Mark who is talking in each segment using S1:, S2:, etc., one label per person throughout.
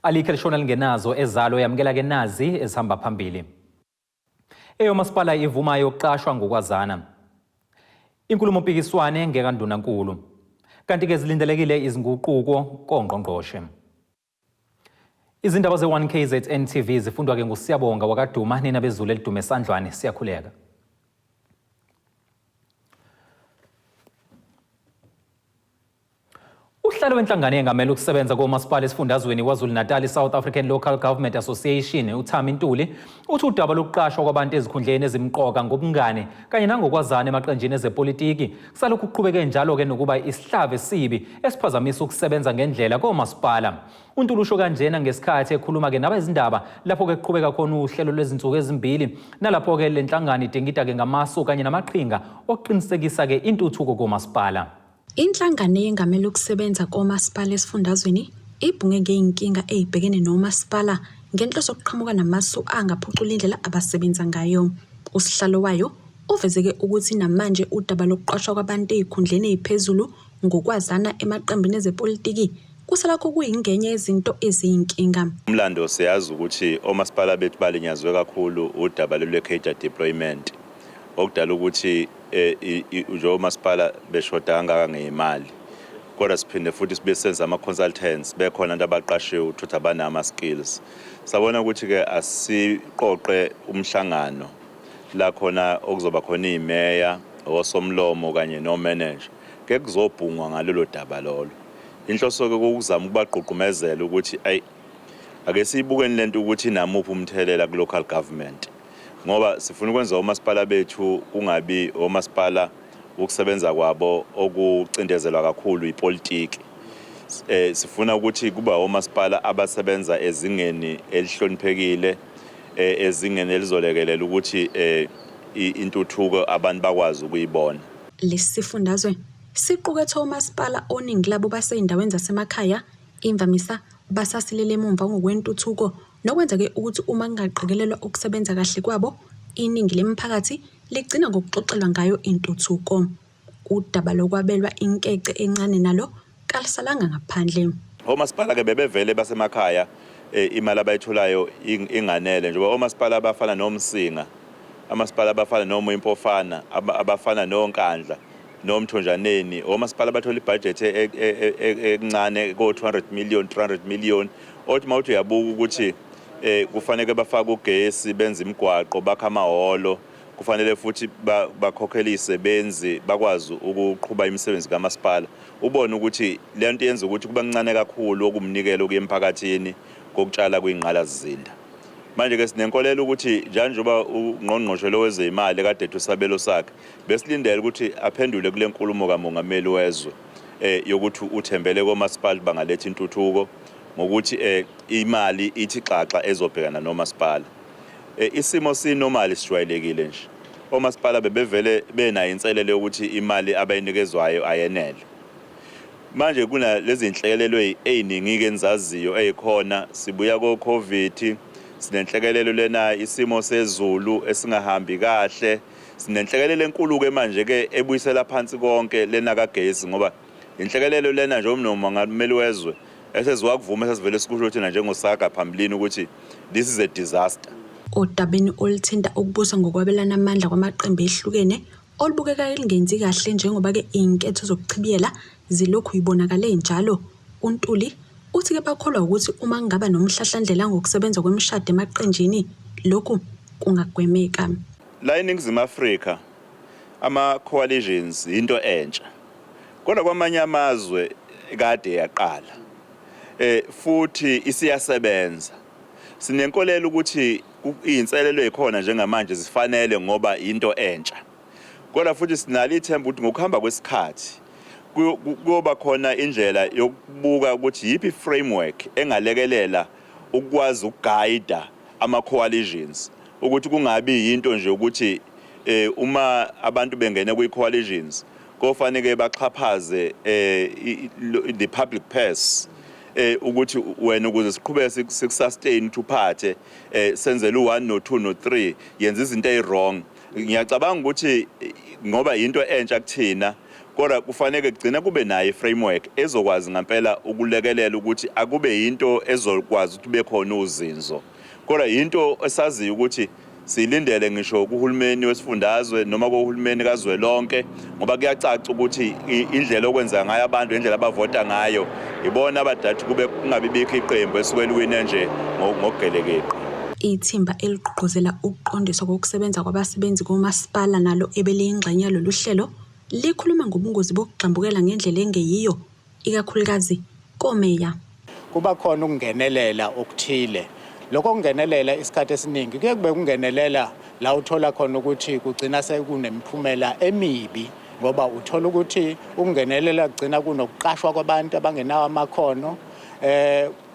S1: Alikho elishona lingenazo ezalo yamkela ke nazi ezihamba phambili. Eyomasipala ivuma yokuqashwa ngokwazana. Inkulumo Mpikiswano NGEKANDUNANKULU. Kanti ke zilindelekile izinguquko kongqongqoshe. Izindaba ze-1KZNTV zifundwa ke nguSiyabonga wakaduma nina bezulu elidume esandlwane siyakhuleka. Uhlelo wenhlangano engamele ukusebenza komasipala esifundazweni KwaZulu-Natal South African Local Government Association uThami Ntuli uthi udaba lokuqashwa kwabantu ezikhundleni ezimqoka ngobungane kanye nangokwazana emaqenjini ezepolitiki kusalokhu kuqhubeke njalo ke nokuba isihlave sibi esiphazamisa ukusebenza ngendlela komasipala. uNtuli usho kanjena ngesikhathi ekhuluma ke nabezindaba lapho ke kuqhubeka khona uhlelo lwezinsuku ezimbili nalapho ke lenhlangano idingida ke ngamasu kanye namaqhinga okuqinisekisa ke intuthuko komasipala.
S2: Inhlangano yengamele ukusebenza komasipala esifundazweni ibhunge ngeyinkinga ezibhekene nomasipala ngenhloso yokuqhamuka namasu angaphucula indlela abasebenza ngayo. Usihlalo wayo uvezeke ukuthi namanje udaba lokuqashwa kwabantu ezikhundleni eziphezulu ngokwazana emaqembini ezepolitiki kusalakho kuyingenye yezinto eziyinkinga.
S3: Umlando siyazi ukuthi omasipala bethu balinyazwe kakhulu udaba lwe-cadre deployment okudala ukuthi nje omasipala beshoda kangaka ngeimali. Kodwa siphinde futhi sibe senza ama-consultants bekhona abantu abaqashiwe ukuthi abanama skills. Sabona ukuthi ke asiqoqe umhlangano la khona okuzoba khona imeya, osomlomo kanye no-manager. Ke kuzobhungwa ngalelo daba lolo. Inhloso ke ukuzama ukubaqoqumezela ukuthi ake siyibukeni lento ukuthi namuphi umthelela ku local government. Ngoba sifuna ukwenza omasipala bethu kungabi omasipala ukusebenza kwabo okucindezelwa kakhulu ipolitiki. Sifuna ukuthi kuba omasipala abasebenza ezingeni elihloniphekile, ezingeni elizolekelela ukuthi intuthuko abantu bakwazi ukuyibona.
S2: Lesifundazwe siqukethe omasipala oningi labo baseyindaweni zasemakhaya imvamisa basasilele emumva ngokwentuthuko nokwenza ke ukuthi uma kungaqekelelwa ukusebenza kahle kwabo iningi lemiphakathi ligcina ngokuxoxelwa ngayo intuthuko. Udaba lokwabelwa inkece encane nalo kalisalanga ngaphandle.
S3: Omasipala ke bebevele basemakhaya imali abayitholayo inganele njengoba omasipala abafana noMsinga, amasipala abafana noMoyimpofana, abafana noNkandla noMthonjaneni, omasipala bathola ibudget encane ko 300 million. Othi mawuthi uyabuka ukuthi kufanele bafake ugesi, benze imigwaqo, bakha amahholo, kufanele futhi bakhokhele izisebenzi bakwazi ukuqhubha imisebenzi kamasipala. Ubone ukuthi le nto yenza ukuthi kuba ncane kakhulu okumnikelo kwemphakathini kokutshala kwingqalazizinda. Manje ke sinenkolelo ukuthi njengoba ungqongqoshe lowezemali kade ethusabelo sakhe besilindele ukuthi aphendule kule nkulumo kamongameli wezwe yokuthi uthembele komasipala bangaletha intuthuko ngokuthi imali ithi xaxa ezobhekana nomasipala. Isimo sinormal sijwayelekile nje. Omasipala bebevele benayo inselelo yokuthi imali abayinikezwayo ayenele. Manje kuna lezi inhlekelelo eziningi ke enzaziyo ezikhona sibuya ko-COVID, sinenhlekelelo lena isimo sezulu esingahambi kahle, sinenhlekelelo enkulu ke manje ke ebuyisela phansi konke lena kagesi ngoba inhlekelelo lena nje umongameli wezwe esezwa kuvuma esivele sikusho thina njengosaga phambilini ukuthi this is a disaster.
S2: Odabeni oluthinta ukubusa ngokwabelana amandla kwamaqembu ehlukene olubukeka lingenzi kahle njengoba ke inketho zokuchibiyela zilokhu ibonakale njalo. uNtuli uthi ke bakholwa ukuthi uma ngaba nomhlahlandlela ngokusebenza kwemishado emaqenjini lokhu kungagwemeka.
S3: La eNingizimu Afrika ama-coalitions into entsha. Kodwa kwamanye amazwe kade yaqala. Futhi isiyasebenza. Sinenkolelo ukuthi izinselelo ezikhona njengamanje zifanele ngoba into entsha. Kodwa futhi sinalo ithemba ukuthi ngokuhamba kwesikhathi kuyoba khona indlela yokubuka ukuthi yipi framework engalekelela ukwazi ukuguide ama-coalitions ukuthi kungabi into nje ukuthi uma abantu bengene kwi-coalitions kofanele baxhaphaze the public purse ukuthi wena ukuze siqhubeke sikusustain uphathe senzele u1 no2 no3 yenza izinto ezirong. Ngiyacabanga ukuthi ngoba into entsha kuthina kodwa kufanele kugcina kube nayo framework ezokwazi ngempela ukulekelela ukuthi akube into ezokwazi ukuthi bekhona uzinzo, kodwa into esaziyo ukuthi silindele ngisho kuhulumeni wesifundazwe noma kuhulumeni kazwelonke, ngoba kuyacaca ukuthi indlela okwenza ngayo abantu, indlela abavota ngayo, ibona abadathi kube kungabibikho iqembu esukweliwina nje ngokugelekeqe.
S2: Ithimba eliqoqozela ukuqondiswa kokusebenza kwabasebenzi komasipala nalo ebeliyingxenye yalolu hlelo likhuluma ngobungozi bokugxambukela ngendlela engeyiyo, ikakhulukazi komeya.
S4: Kuba khona ukungenelela okuthile. Lokho kungenelela isikhathi esiningi kuye kube kungenelela la uthola khona ukuthi kugcina sekunemiphumela emibi, ngoba uthola ukuthi ukungenelela kugcina kunokuqashwa kwabantu abangenawo amakhono,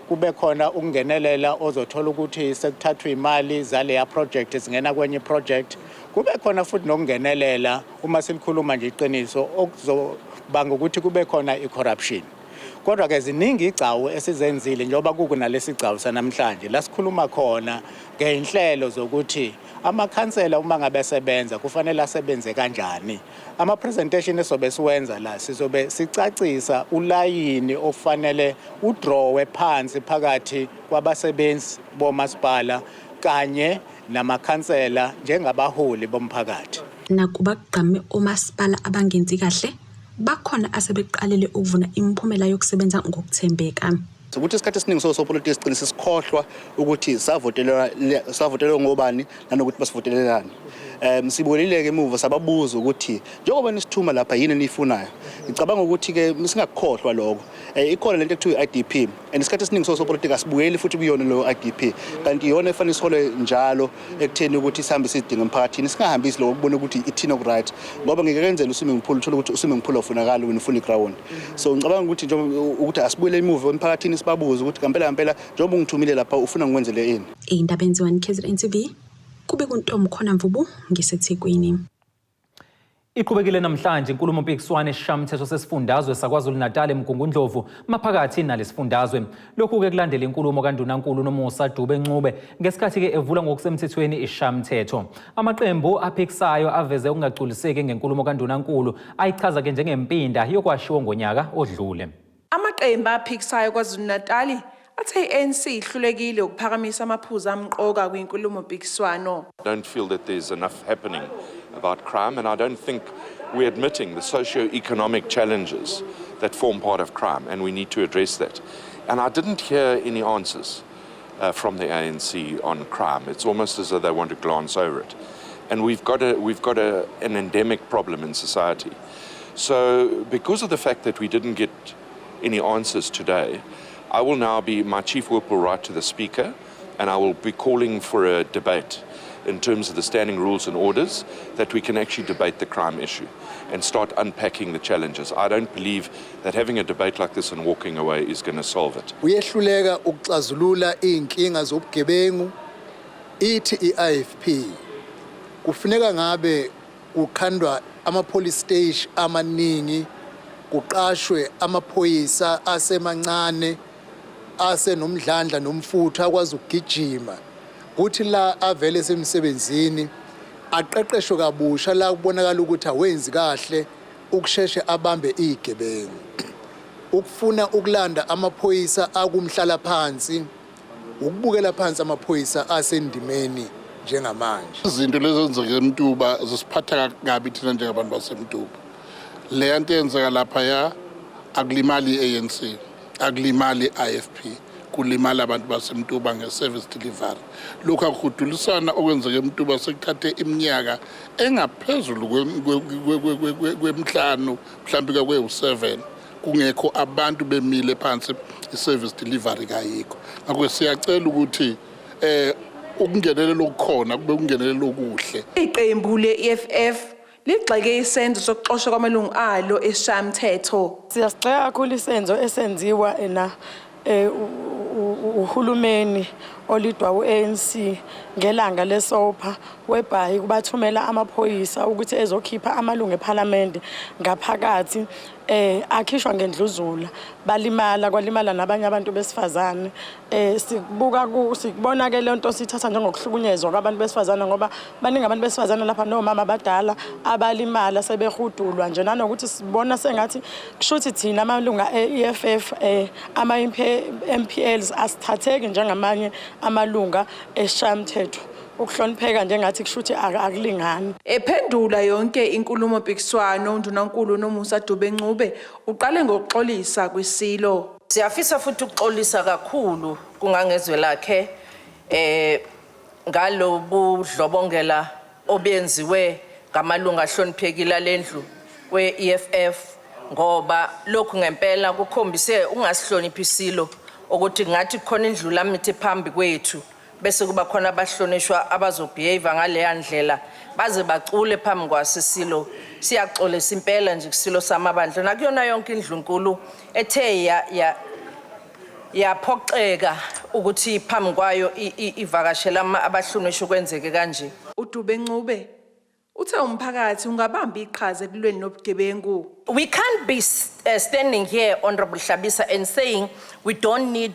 S4: kube khona ukungenelela ozothola ukuthi sekuthathwa imali zaleya project zingena kwenye project, kube khona futhi nokungenelela uma silikhuluma nje iqiniso okuzobanga ukuthi kube khona i-corruption. Kodwa ke ziningi igcawu esizenzile njengoba kukunalesi igcawu sanamhlanje la sikhuluma khona ngeinhlelo zokuthi amakhansela uma ngabe sebenza kufanele asebenze kanjani. Ama presentation esobe siwenza la sizobe sicacisa ulayini ofanele udrowe phansi phakathi kwabasebenzi bomasipala kanye namakhansela njengabaholi bomphakathi.
S2: Nakuba kugqame omasipala abangenzi kahle, bakhona asebeqalele ukuvuna imiphumela yokusebenza ngokuthembeka.
S5: Ukuthi isikhathi esiningi sopolitiki sigcina sikhohlwa ukuthi savotelwa ngobani nanokuthi basivotelelani. Sibonile ke emuva sababuza ukuthi njengoba nisithuma lapha yini enifunayo. Ngicabanga ukuthi ke singakukhohlwa lokho. Ikhona lento ekuthiwa IDP, and isikhathi esiningi sopolitiki asibuyeli futhi kuyona lo IDP. Kanti iyona efanele isihole njalo ekutheni ukuthi sihambe sidinga emphakathini, singahambisi lokho ukubona ukuthi ithina right. Ngoba ngeke kwenzele uswimming pool uthola ukuthi uswimming pool ofunakala wena ufuna iground. So ngicabanga ukuthi ukuthi asibuyele emuva emphakathini sibabuza ukuthi ngempela njengoba ungithumile lapha ufuna ngikwenzele yini.
S2: Indaba enziwa NGEKANDUNANKULU.1KZNTV kube kuntomkhona Mvubu ngiseThekwini.
S1: Iqhubekile namhlanje inkulumo mpikiswano esishayamithetho sesifundazwe saKwaZulu-Natal eMgungundlovu maphakathi nalesifundazwe. Lokhu ke kulandela inkulumo kaNdunankulu noMusa Dube-Ncube ngesikhathi ke evula ngokusemthethweni isishayamithetho. Amaqembu aphikisayo aveze ukungagculiseki ngenkulumo kaNdunankulu ayichaza ke njengempinda yokwashiwo ngonyaka odlule.
S6: Amaqembu aphikisayo kwaZulu-Natal athe ANC ihlulekile ukuphakamisa amaphuzu amqoka kwinkulumo mpikiswano.
S7: I don't feel that there's enough happening about crime, and I don't think we're admitting the socio-economic challenges that form part of crime, and we need to address that. And I didn't hear any answers from the ANC on crime. It's almost as though they want to glance over it. And we've got an endemic problem in society. So because of the fact that we didn't get any answers today, my chief whip will write to the Speaker, and I will be calling for a debate in terms of the standing rules and orders, that we can actually debate the crime issue and start unpacking the challenges. I don't believe that having a debate like this and walking away is going to solve it.
S8: Uyehluleka ukuxazulula inkinga zobugebengu, ithi i-IFP kufuneka ngabe kukhandwa ama-police station amaningi, kuqashwe amaphoyisa asemancane asenomdlandla nomfutho akwazi ukugijima, kuthi la avele semsebenzini aqeqeshwe kabusha la kubonakala ukuthi awenzi kahle ukusheshe abambe igebengu, ukufuna ukulanda amaphoyisa akumhlala phansi, ukubukela phansi amaphoyisa asendimeni njengamanje.
S9: Izinto lezi ezenzeka eMtuba zisiphatha kabi thina njengabantu baseMtuba. Le nto yenzeka lapha ya akulimali i-ANC, akulimali i-IFP, kulimala abantu baseMtuba nge-service delivery. Lokhu akuhudulisana okwenzeka eMtuba sekuthathe iminyaka engaphezulu kwemihlanu mhlawumbe kwe-7 kungekho abantu bemile phansi i-service delivery kayikho. Ngakho siyacela ukuthi ukungenelela okukhona kube kungenelela okuhle.
S6: Iqembu le-EFF ligxeke isenzo sokuxoshwa kwamalungu alo esishayamithetho.
S10: Siyasixeka kakhulu isenzo esenziwa uhulumeni olidwa u-ANC ngelanga lesopha webhayi kubathumela amaphoyisa ukuthi ezokhipha amalungu eParliament ngaphakathi akhishwa ngendluzula balimala kwalimala nabanye abantu besifazane sikubona ke lento sithatha njengokuhlukunyezwa kwabantu besifazane ngoba baningi abantu besifazane lapha nomama abadala abalimala sebehudulwa nje nanokuthi sibona sengathi kushuthi thina amalunga e-EFF ama MPLs asithatheki njengamanye amalunga eshamthetho ukuhlonipheka njengathi kushuthi akulingani.
S6: Ephendula yonke inkulumo mpikiswano undunankulu noMusa Dube-Ncube uqale ngokuxolisa kwisilo.
S11: Siyafisa futhi ukuxolisa kakhulu kungangezwe lakhe ngalo budlobongela obenziwe ngamalunga ahloniphekile lendlu we-EFF ngoba lokhu ngempela kukhombise ungasihloniphi isilo ukuthi ngathi khona indlu lamithi phambi kwethu bese kuba khona abahlonishwa abazobehave ngale ndlela baze bacule phambi kwasisilo. Siyaxolisa impela nje kusilo samabandla nakuyona yonke indlu nkulu ethe yaphoxeka ukuthi phambi kwayo ivakashela abahlonishwa kwenzeke kanje.
S6: uDube-Ncube uthe umphakathi ungabamba iqhaza ekulweni nobugebengu.
S11: We can't be standing here, Honorable Hlabisa, and saying we don't need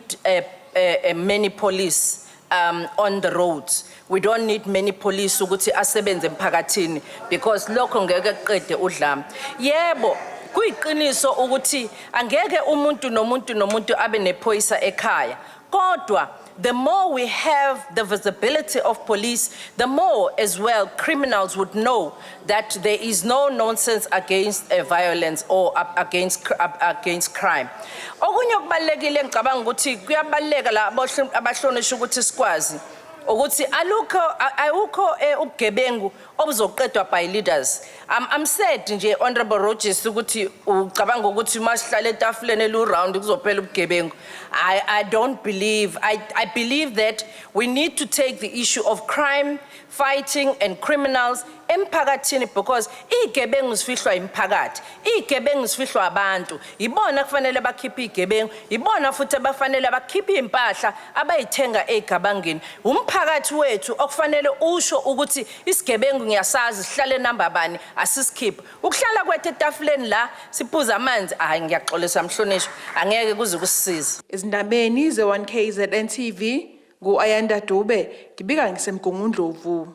S11: many police on the roads. We don't need many police ukuthi asebenze emphakathini because lokho ngeke kuqede udlame. Yebo, kuyiqiniso ukuthi angeke umuntu nomuntu abe nephoyisa ekhaya. Kodwa the more we have the visibility of police, the more as well criminals would know that there is no nonsense against violence or against crime. Okunye okubalekile ngicabanga ukuthi kuyabaleka la abahlonishwa ukuthi sikwazi ukuthi awukho ubugebengu obuzoqedwa by leaders. I'm sad nje Honorable Rogers ukuthi ucabanga ukuthi masihlale etafuleni eliround kuzophela ubugebengu. I don't believe. I believe that we need to take the issue of crime fighting and criminals emphakathini because igebengu sifihlwa imphakathi, igebengu sifihlwa abantu, ibona kufanele bakhiphe igebengu, ibona futhi abafanele bakhiphe impahla abayithenga egabangeni. Umphakathi wethu okufanele usho ukuthi isigebengu ngiyasazi sihlale namba bani asisikhiphe. Ukuhlala kwethu etafuleni la siphuza amanzi ngiyaxolisa mhlonishwa angeke kuze kusisize.
S6: Izindabeni ze1KZNTV ngu-Ayanda Dube ngibika ngisemgungundlovu.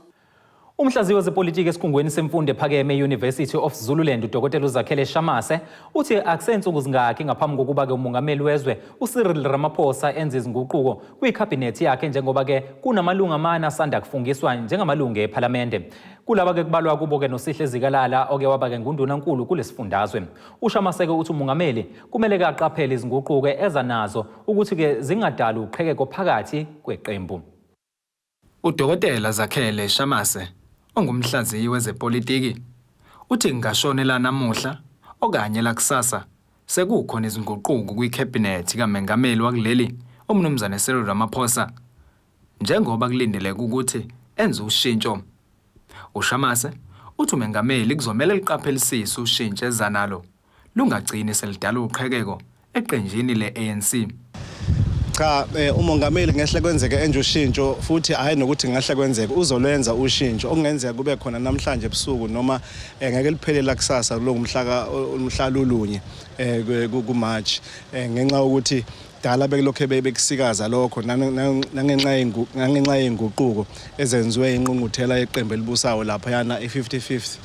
S1: Umhlaziyi wezepolitiki esikhungweni semfundo ephakeme University of Zululand uDokotela Zakhele Shamase uthi akusensuku zingaki ngaphambi kokuba ke umongameli wezwe uCyril Ramaphosa enze izinguquko kwikhabhinethi yakhe njengoba ke kunamalunga amane asanda kufungiswa njengamalunga eParliament. Kulaba ke kubalwa kubo ke noSihle Zikalala oke waba ke nguNdunankulu kulesifundazwe. uShamase ke uthi umongameli kumele ke aqaphele izinguquko eza nazo ukuthi ke zingadala uqhekeko phakathi kweqembu.
S12: uDokotela Zakhele Shamase ongumhlaziyi wezepolitiki uthi ngashonela namuhla okanye la kusasa sekukhona izinguquko kwikhabhinethi kaMengameli wakuleli umnumzane Cyril Ramaphosa njengoba kulindeleke ukuthi enze ushintsho. uShamase uthi uMengameli kuzomela liqaphelisise ushintsho ezanalo lungagcini selidala uqhekeko eqenjini leANC.
S13: Cha umongameli ngehle kwenzeke enje ushintsho futhi hayi nokuthi ngahle kwenzeke uzolwenza ushintsho okungenzeka kube khona namhlanje ebusuku noma ngeke liphelela kusasa lo umhlalo olunye ku-March ngenxa ukuthi dala bekulokho bekusikaza lokho nangenxa yenguquko ezenziwe inqungquthela yeqembu elibusayo lapha yana e55th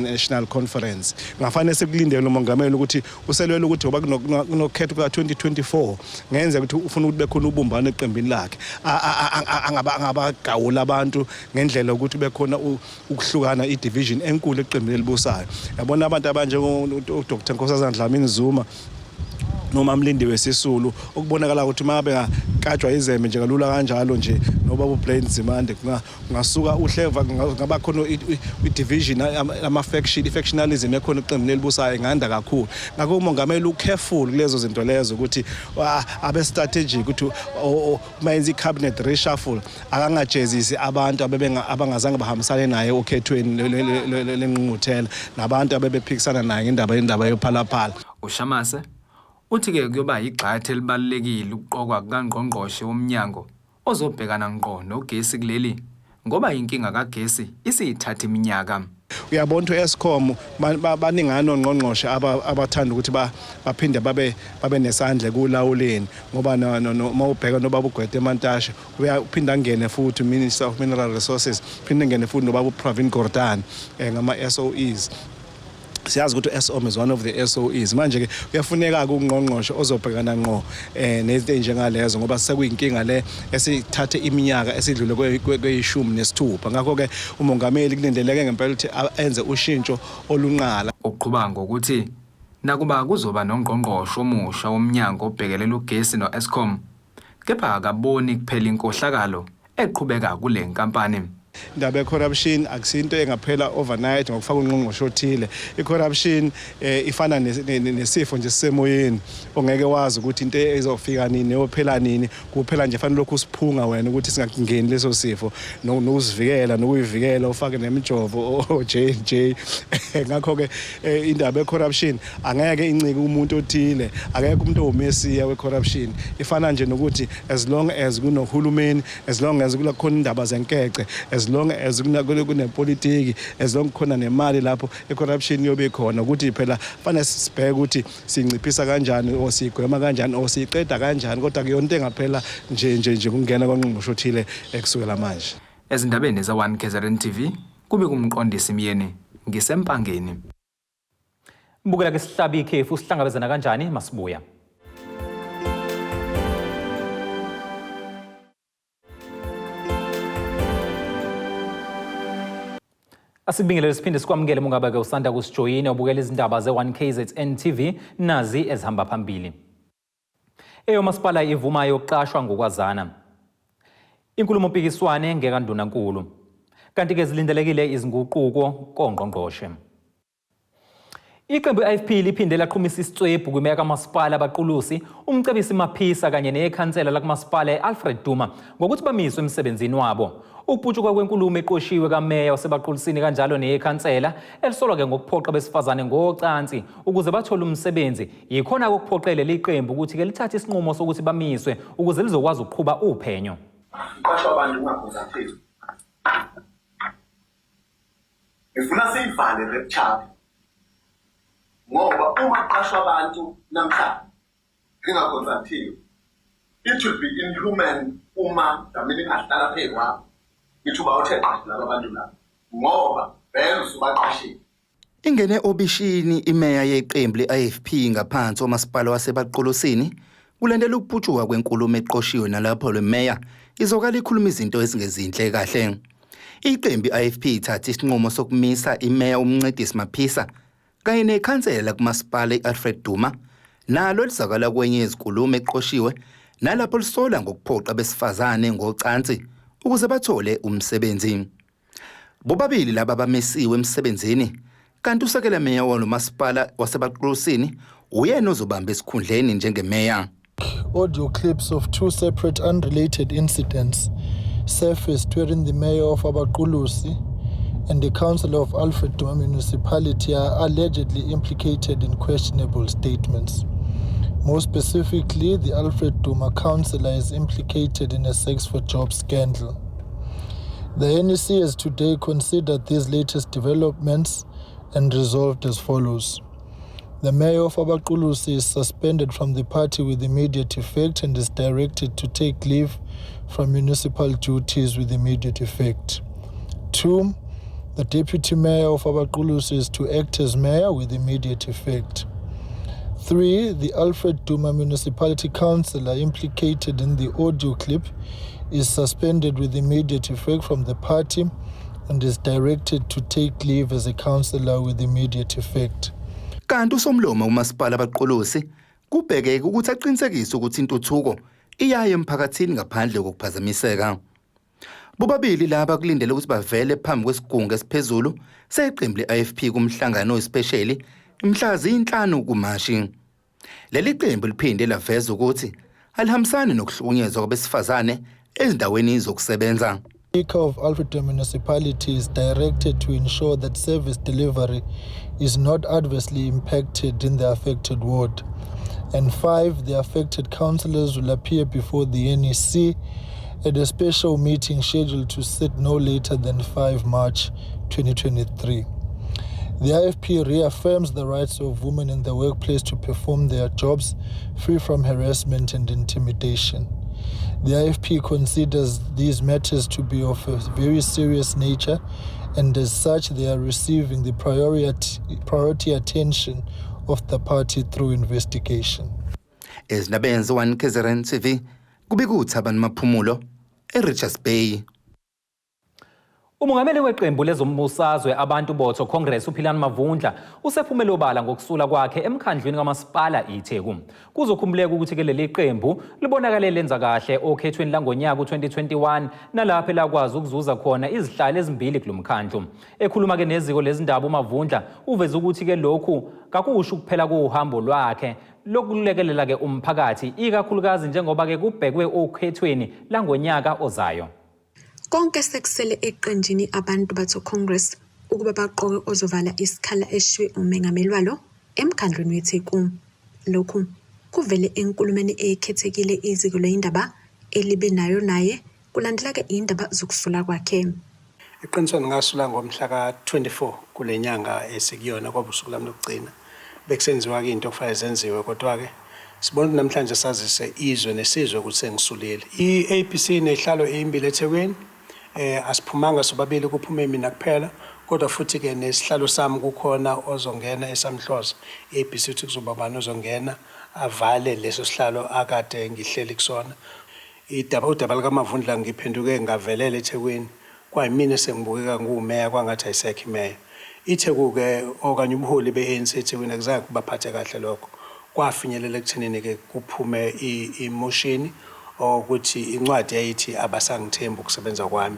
S13: National Conference. Ngafanele sikulindele umongameli ukuthi uselwela ukuthi ngoba kunokhetho ka2024 ngenze ukuthi ufuna ukuthi bekhona ubumbano eqembini lakhe angabagawula abantu ngendlela ukuthi bekhona ukuhlukana idivision enkulu eqembini elibusayo. Yabona abantu abanje uDr Ngokwazana.Inkulumo Zuma noma Mlindiwe Sisulu ukubonakala ukuthi mabe ngakatshwa izeme nje kalula kanjalo nje noba uBlaine Zimande ngasuka uhleva ngaba khona idivision factionalism ekhona iqembu lelibusayo nganda kakhulu. Ngakho umongameli ucareful kulezo zinto lezo ukuthi abe strategic ukuthi mayenza icabinet reshuffle akangajezisi abantu abangazange bahambisane naye okhethweni lenqungquthela nabantu abebephikisana naye indaba yophalaphala.
S12: uShamase uthi ke kuyoba igxathe elibalekile ukuqokwa kaNgqongqoshe womnyango ozobhekana ngqo nogesi kuleli ngoba inkinga kagesi isiyithatha iminyaka.
S13: uyabona ukuthi Eskom baningana ongqongqoshe abathanda ukuthi baphinde babe nesandla kulawuleni ngoba mawubheka nobaba uGwede Mantashe uyaphinda angene futhi Minister of Mineral Resources phinde ngene futhi nobaba uPravin Gordhan ngama SOEs. Siyazi ukuthi SOM is one of the SOEs manje ke kuyafuneka ukungqongqosho ozobhekana ngqo nezinto njengalezo ngoba sekuyinkinga le esithathe iminyaka esidlule kwe-16 ngakho ke umongameli kulindeleke ngempela ukuthi enze ushintsho olunqala.
S12: Uqhubanga ngokuthi nakuba kuzoba nongqongqosho omusha womnyango obhekelela ugesi no-Eskom kepha akaboni kuphela inkohlakalo eqhubeka kule nkampani.
S13: Indaba ye-corruption akusinto engaphela overnight ngokufaka ungqongqosho othile. I-corruption ifana nesifo nje sisemoyeni ongeke wazi ukuthi into ezofika nini neyophela nini kuphela nje fanele lokhu usiphunga wena ukuthi singakungeni leso sifo nokuzivikela nokuyivikela ufake nemijovo J&J. Ngakho ke indaba ye-corruption angeke incike umuntu othile, akekho umuntu omesiya we-corruption. Ifana nje nokuthi as long as kunohulumeni, as long as kukhona indaba zenkece, as long as kunepolitiki, as long khona nemali lapho i-corruption yobe khona ukuthi phela fanele sibheke ukuthi sinciphisa kanjani o sigwema kanjani o siqeda kanjani kodwa kuyonto engaphela nje kungena kwangqongqosho othile ekusukela manje.
S12: Ezindabeni za1KZNTV kube kumqondisi Miyeni ngisempangeni.
S1: Mbukela ke sihlabi ikhefu sihlangabezana kanjani masibuya. Asibingelele siphinde sikwamukele mungabe ke usanda kusijoyina ubukela izindaba ze1KZNTV nazi ezihamba phambili. Masipala ivuma yokuqashwa ngokwazana. Inkulumo Mpikiswano NGEKANDUNANKULU. Kanti ke zilindelekile izinguquko kongqongqoshe. Iqembu i-IFP liphinde laqhumisa isitswebhu kwimeka kamasipala abaqulusi umcebisi Maphisa kanye nekhansela lakumasipala Alfred Duma ngokuthi bamiswe emsebenzini wabo. Ukuphutshuka kwenkulumo eqoshiwe kameya wasebaqulusini kanjalo nekhansela elisolwa ke ngokuphoqa besifazane ngocansi ukuze bathole umsebenzi yikhona ukuphoqelela iqembu ukuthi ke lithathe isinqumo sokuthi bamiswe ukuze lizokwazi ukuqhuba uphenyo.
S14: Qashwa abantu ungakhoza phezulu. Ngifuna siyivale le chapter. Ngoba uma qashwa abantu namhlanje ngingakonsathiwe it will be inhuman uma damini ngahlala phezu kwabo ithuba uthe qashwa laba bantu laba ngoba benza ubaqashile.
S15: Ingene obishini imeya yeqembu le-IFP ngaphansi komasipala wasebaqulusini kulandela ukuphutshuka kwenkulumo eqoshiwe nalapho le meya izokala ikhuluma izinto ezingezinhle kahle. Iqembu i-IFP ithatha isinqumo sokumisa imeya umncedisi Maphisa kanye nekhansela kumasipala Alfred Duma nalo lizakala kwenye izinkulumo eqoshiwe nalapho lisola ngokuphoqa besifazane ngocansi ukuze bathole umsebenzi. Bobabili laba bamesiwe emsebenzini kanti usekela meya walomasipala wasebaqulusini uyena ozobamba esikhundleni njengemeya.
S16: Audio clips of two separate unrelated incidents surfaced wherein the mayor of Abaqulusi and the councillor of Alfred Duma municipality are allegedly implicated in questionable statements. More specifically, the Alfred Duma councillor is implicated in a sex for jobs scandal. The NEC has today considered these latest developments and resolved as follows. The mayor of Abaqulusi is suspended from the party with immediate effect and is directed to take leave from municipal duties with immediate effect. 2. The deputy mayor of Abaqulusi is to act as mayor with immediate effect. 3. The Alfred Duma municipality councillor implicated in the audio clip is suspended with immediate effect from the party and is directed to take leave as a councillor with immediate effect.
S15: Kanti usomlomo umasipala abaqulusi kubhekeke ukuthi aqinisekise ukuthi intuthuko iyaye emphakathini ngaphandle kokuphazamiseka. Bobabili laba kulindele ukuthi bavele phambi kwesigungu esiphezulu seqembu le-IFP kumhlangano wespecially mhla zi-5 kuMashi. Leli qembu liphinde laveza ukuthi alihambisani nokuhlukunyezwa kwabesifazane ezindaweni zokusebenza.
S16: Speaker of Alfred Duma municipality is directed to ensure that service delivery is not adversely impacted in the affected ward. And 5, the affected councillors will appear before the NEC at a special meeting scheduled to sit no later than 5 March 2023. The IFP reaffirms the rights of women in the workplace to perform their jobs free from harassment and intimidation. The IFP considers these matters to be of a very serious nature, and as such they are receiving the priority attention of the party through investigation.
S15: Ezinabenza 1KZNTV kubikuthi abantu maphumulo eRichards Bay.
S1: Umongameli weqembu lezombusazwe abantu botho Congress uPhilani Mavundla usephumele obala ngokusula kwakhe emkhandlwini kamasipala iTheku. Kuzokhumbuleka ukuthi ke leli qembu libonakale lenza kahle okhethweni langonyaka u2021 nalapho lakwazi ukuzuza khona izihlalo ezimbili kulomkhandlu. Ekhuluma ke neziko lezindaba uMavundla uveza ukuthi ke lokhu kakusho ukuphela kohambo lwakhe lokulekelela ke umphakathi ikakhulukazi njengoba ke kubhekwe okhethweni langonyaka ozayo.
S2: Konke sekusele eqenjini abantu batho Congress ukuba baqoke ozovala isikhala eshiwe umengameli walo emkhandlweni weTheku. Lokhu kuvele enkulumeni ekhethekile iziko lendaba elibe nayo naye kulandela ke indaba zokusula kwakhe.
S17: Iqinisweni ngasula ngomhla ka24 kulenyanga esikuyona kwabusuku lami lokugcina. Bekusenziwa ke into okufanele zenziwe kodwa ke sibona namhlanje sazise izwe nesizwe ukuthi sengisulile. iAPC nehlalo eyimbili eThekwini asiphumanga sobabili kuphume mina kuphela kodwa futhi ke nesihlalo sami kukhona ozongena esamhlozo. iAPC uthi kuzoba bani ozongena avale leso sihlalo akade ngihleli kusona. Udaba likaMavundla ngiphenduke ngavelela eThekwini kwayimina sengibukeka ngumeya kwangathi ayisekho imeya. iTheku ke okanye ubuholi beANC eThekwini akuzange kubaphathe kahle lokho. Kwafinyelela ekuthenini ke kuphume imotion ukuthi incwadi yayithi abasangithemba ukusebenza kwami.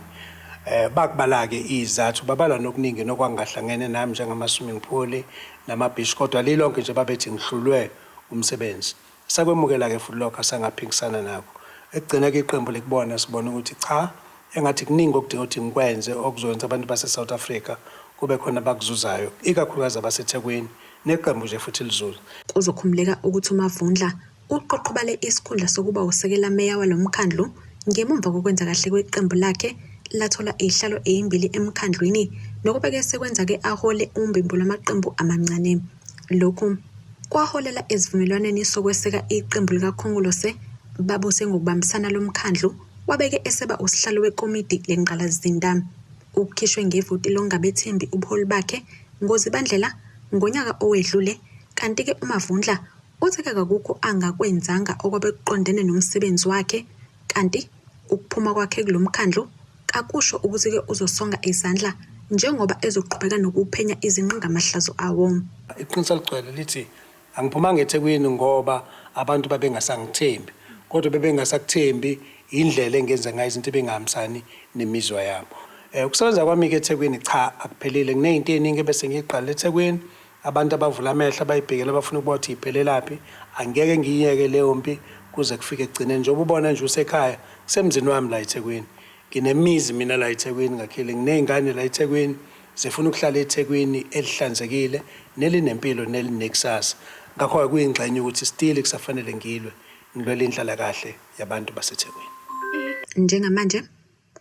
S17: Bakubala ke izathu babala nokuningi nokwangahlangene nami njengamaswimming pool namabhishi kodwa lilonke nje babethi ngihlulwe umsebenzi. Sakwemukela ke futhi lokho asangaphikisana nakho. Ekugcina ke iqembu lekubona sibona ukuthi cha engathi kuningi okudinga ukuthi ngikwenze okuzokwenza abantu base South Africa kube khona bakuzuzayo ikakhulukazi abaseThekwini neqembu nje futhi lizuza.
S2: Kuzokhumuleka ukuthi uMavundla uqoqobale isikhundla sokuba usekela meya walomkhandlu ngemumva kokwenza kahle kweqembu lakhe lathola ihlalo eyimbili emkhandlwini nokubeke sekwenza ke ahole umbimbo lamaqembu amancane. Lokhu kwaholela ezivumelwaneni sokweseka iqembu likaKhongolose babuse ngokubambisana lomkhandlu wabeke eseba usihlalo wekomiti lengqalazinda. Ukukhishwe ngevoti longabethembi ubuholi bakhe ngozibandlela ngonyaka owedlule kanti ke uMavundla utheka kakukho angakwenzanga okwabe kuqondene nomsebenzi wakhe kanti ukuphuma kwakhe kulomkhandlu kakusho ukuthi ke uzosonga izandla njengoba ezoqhubeka nokuphenya izinqinga amahlazo awo.
S17: Iqiniso ligcwele lithi angiphumanga eThekwini ngoba abantu babengasangithembi kodwa bebengasakuthembi indlela engenza ngayo izinto ebengahambisani nemizwa yabo. Ukusebenza kwami ke eThekwini cha akuphelile kunezinto eziningi bese ngiqala eThekwini abantu abavula amehlo abayibhekela bafuna ukuba uthi iphelelaphi angeke ngiyeke leyo mpi kuze kufike egcineni njengoba ubona nje usekhaya kusemzini wami la eThekwini nginemizi mina la eThekwini ngakhile nginezingane la eThekwini zifuna ukuhlala eThekwini elihlanzekile nelinempilo nelinekusasa ngakho kuyingxenye ukuthi still kusafanele ngilwele inhlala kahle yabantu baseThekwini.
S2: Njengamanje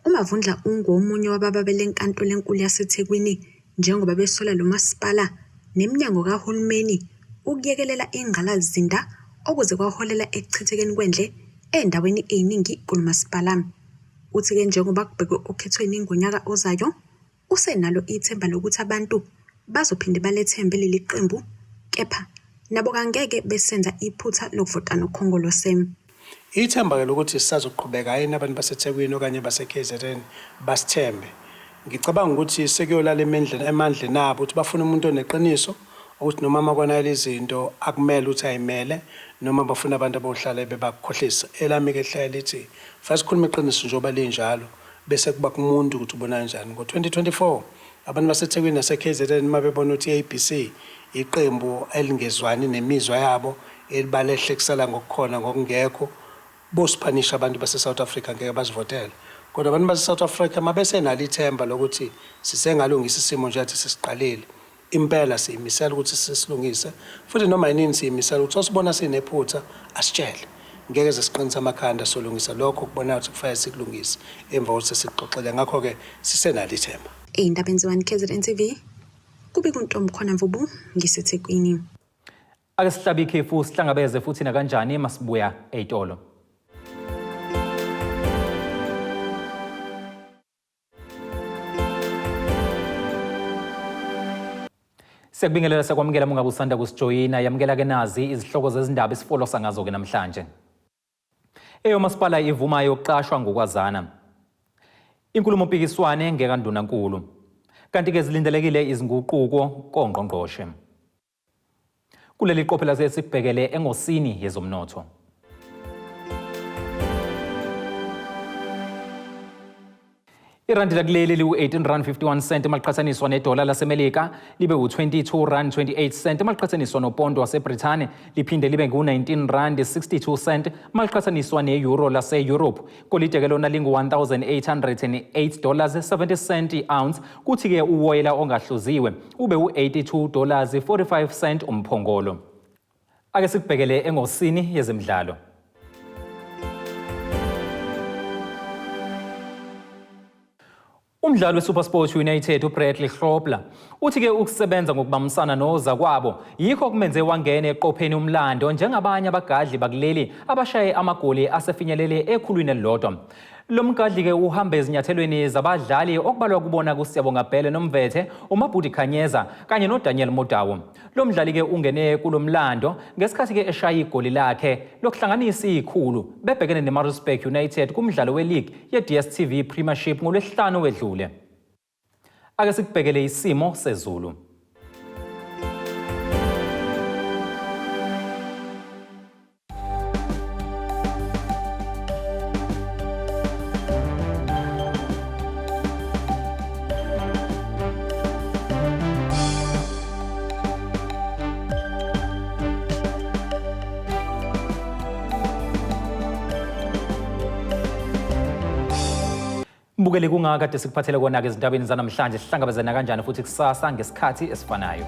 S2: uMavundla ungomunye wabababele enkantolo enkulu yaseThekwini njengoba besola lo masipala neminyango kahulumeni ukuyekelela ingqalazinda okuze kwaholela ekuchithekeni kwendle endaweni eziningi kulomasipala. Uthi ke njengoba kubhekwe okhethweni ngonyaka ozayo usenalo ithemba lokuthi abantu bazophinde balethembe leli qembu kepha nabo kangeke besenza iphutha lokuvota noKhongolose.
S17: Ithemba ke lokuthi sisazoqhubeka ayini abantu baseThekwini okanye baseKZN basithembe. Ngicabanga ukuthi sekuyolala emandleni nabo ukuthi bafuna umuntu oneqiniso ukuthi noma makona lezinto akumele ukuthi ayimele noma bafuna abantu abohlala bebakhohlisa. Elami ke hlaya lithi fase khuluma iqiniso njengoba linjalo bese kuba kumuntu ukuthi ubona kanjani. Ngo2024 abantu baseThekwini naseKZN mabebona ukuthi iAPC iqembu elingezwani nemizwa yabo elibalehle kusala ngokukhona ngokungekho bosiphanisha abantu base South Africa ngeke bazivotela. Kodwa abantu base South Africa mabesenalo ithemba lokuthi sisengalungisa isimo nje athi sisiqalile impela siyimisela ukuthi sisilungise futhi noma yini siyimisela ukuthi sibona sinephutha asitshele ngeke siqinisa amakhanda solungisa lokho kubona ukuthi kufanele sikulungise emva kokuthi sixoxele ngakho ke sisenalo ithemba.
S2: Indaba 1KZNTV kube kuntomkhona Mvubu ngiseThekwini.
S1: Ake sihlabe ikhefu sihlangabeze futhi na kanjani masibuya eitolo. Siyakubingelela sekwamukela mungabe usanda kusijoyina yamukela ke nazi izihloko zezindaba isifolosa ngazo ke namhlanje. Masipala ivuma yokuqashwa ngokwazana. Inkulumo Mpikiswano NGEKANDUNANKULU. Kanti ke zilindelekile izinguquko kongqongqoshe. Kuleli qophela sesibhekele engosini yezomnotho. Irandi lakuleli liwu-18.51 maliqhathaniswa nedola laseMelika libe u-22.28 maliqhathaniswa nopondo waseBrithani liphinde libe ngu-19.62 maliqhathaniswa ne-euro lase-Europe. Golide ke lona lingu-$1,808.70 i-ounce kuthi ke uwoyela ongahluziwe ube u-$82.45 umphongolo. Ake sikubhekele engosini yezemidlalo. Umdlali weSuperSport United uBradley Hlopla uthi ke ukusebenza ngokubambisana noza kwabo yikho kumenze wangena eqopheni umlando njengabanye abagadli bakuleli abashaye amagoli asefinyelele ekhulwini elilodwa. Lo mgadli ke uhamba ezinyathelweni zabadlali okubalwa kubona kuSiyabonga Bhele noMvethe, uMabhudi Khanyeza kanye noDaniel Modawo. Lo mdlali ke ungene kulomlando ngesikhathi ke eshaya igoli lakhe lokuhlanganisa ikhulu bebhekene neMaritzburg United kumdlalo weLeague yeDStv Premiership ngoLwesihlanu wedlule. Ake sikubhekele isimo sezulu. Mbukeli kungaka kade sikuphathele kona ke izindabeni zanamhlanje sihlangabezana kanjani futhi kusasa ngesikhathi esifanayo.